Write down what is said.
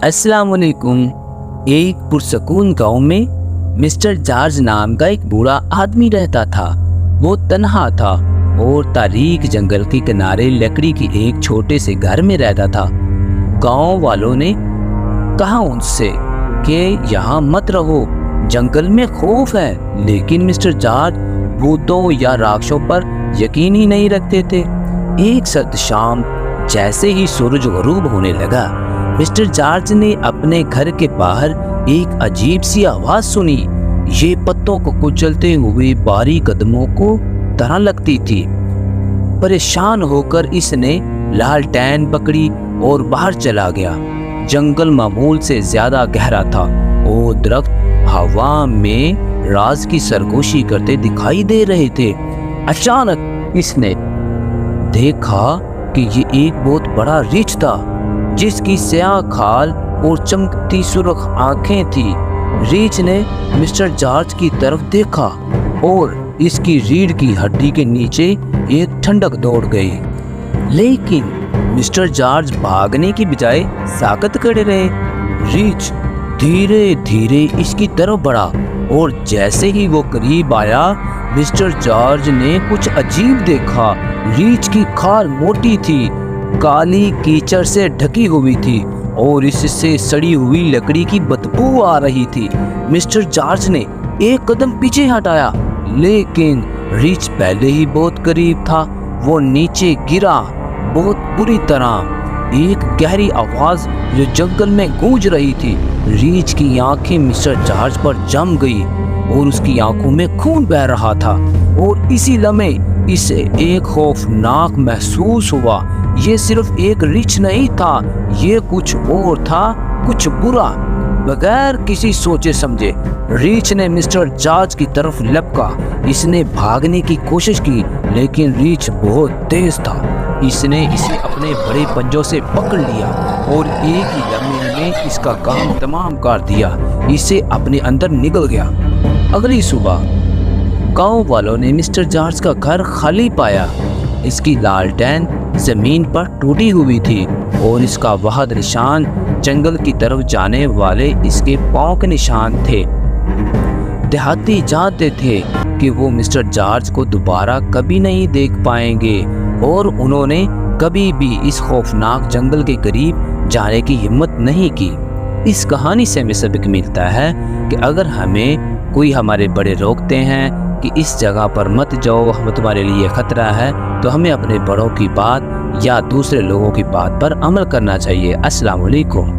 अस्सलाम वालेकुम। एक पुरसकून गांव में मिस्टर जॉर्ज नाम का एक बूढ़ा आदमी रहता था। वो तन्हा था और तारीक जंगल के किनारे लकड़ी की एक छोटे से घर में रहता था। गांव वालों ने कहा उनसे कि यहाँ मत रहो, जंगल में खौफ है। लेकिन मिस्टर जॉर्ज भूतों या राक्षसों पर यकीन ही नहीं रखते थे। एक सर्द शाम जैसे ही सूरज गरूब होने लगा, मिस्टर जॉर्ज ने अपने घर के बाहर एक अजीब सी आवाज सुनी। ये पत्तों को कुचलते हुए भारी कदमों को तरह लगती थी। परेशान होकर इसने लालटेन पकड़ी और बाहर चला गया। जंगल मामूल से ज्यादा गहरा था और दरख्त हवा में राज की सरगोशी करते दिखाई दे रहे थे। अचानक इसने देखा कि ये एक बहुत बड़ा रीछ था जिसकी स्याह खाल और चमकती सुर्ख आंखें थी। रीछ ने मिस्टर जॉर्ज की तरफ देखा और इसकी रीढ़ की हड्डी के नीचे एक ठंडक दौड़ गई। लेकिन मिस्टर जॉर्ज भागने की बजाय साकत खड़े रहे। रीछ धीरे धीरे इसकी तरफ बढ़ा और जैसे ही वो करीब आया, मिस्टर जॉर्ज ने कुछ अजीब देखा। रीछ की खाल मोटी थी, काली कीचड़ से ढकी हुई थी और इससे सड़ी हुई लकड़ी की बदबू आ रही थी। मिस्टर जॉर्ज ने एक कदम पीछे हटाया, लेकिन रीछ पहले ही बहुत करीब था। वो नीचे गिरा बहुत बुरी तरह। एक गहरी आवाज जो जंगल में गूंज रही थी। रीछ की आंखें मिस्टर जॉर्ज पर जम गई और उसकी आंखों में खून बह रहा था और इसी लम्हे इसे एक खौफनाक महसूस हुआ। ये सिर्फ एक रीछ नहीं था, ये कुछ और था, कुछ बुरा। बगैर किसी सोचे समझे रीछ ने मिस्टर जॉर्ज की तरफ लपका। इसने भागने की कोशिश की, लेकिन रीछ बहुत तेज था। इसने इसे अपने बड़े पंजों से पकड़ लिया और एक ही लम्हे में इसका काम तमाम कर दिया। इसे अपने अंदर निगल गया। अगली सुबह गांव वालों ने मिस्टर जॉर्ज का घर खाली पाया। इसकी लालटेन जमीन पर टूटी हुई थी और इसका वहद निशान जंगल की तरफ जाने वाले इसके पांव के निशान थे। देहाती जानते थे कि वो मिस्टर जॉर्ज को दोबारा कभी नहीं देख पाएंगे और उन्होंने कभी भी इस खौफनाक जंगल के करीब जाने की हिम्मत नहीं की। इस कहानी से हमें सबक मिलता है कि अगर हमें कोई हमारे बड़े रोकते हैं कि इस जगह पर मत जाओ, तुम्हारे लिए खतरा है, तो हमें अपने बड़ों की बात या दूसरे लोगों की बात पर अमल करना चाहिए। अस्सलाम वालेकुम।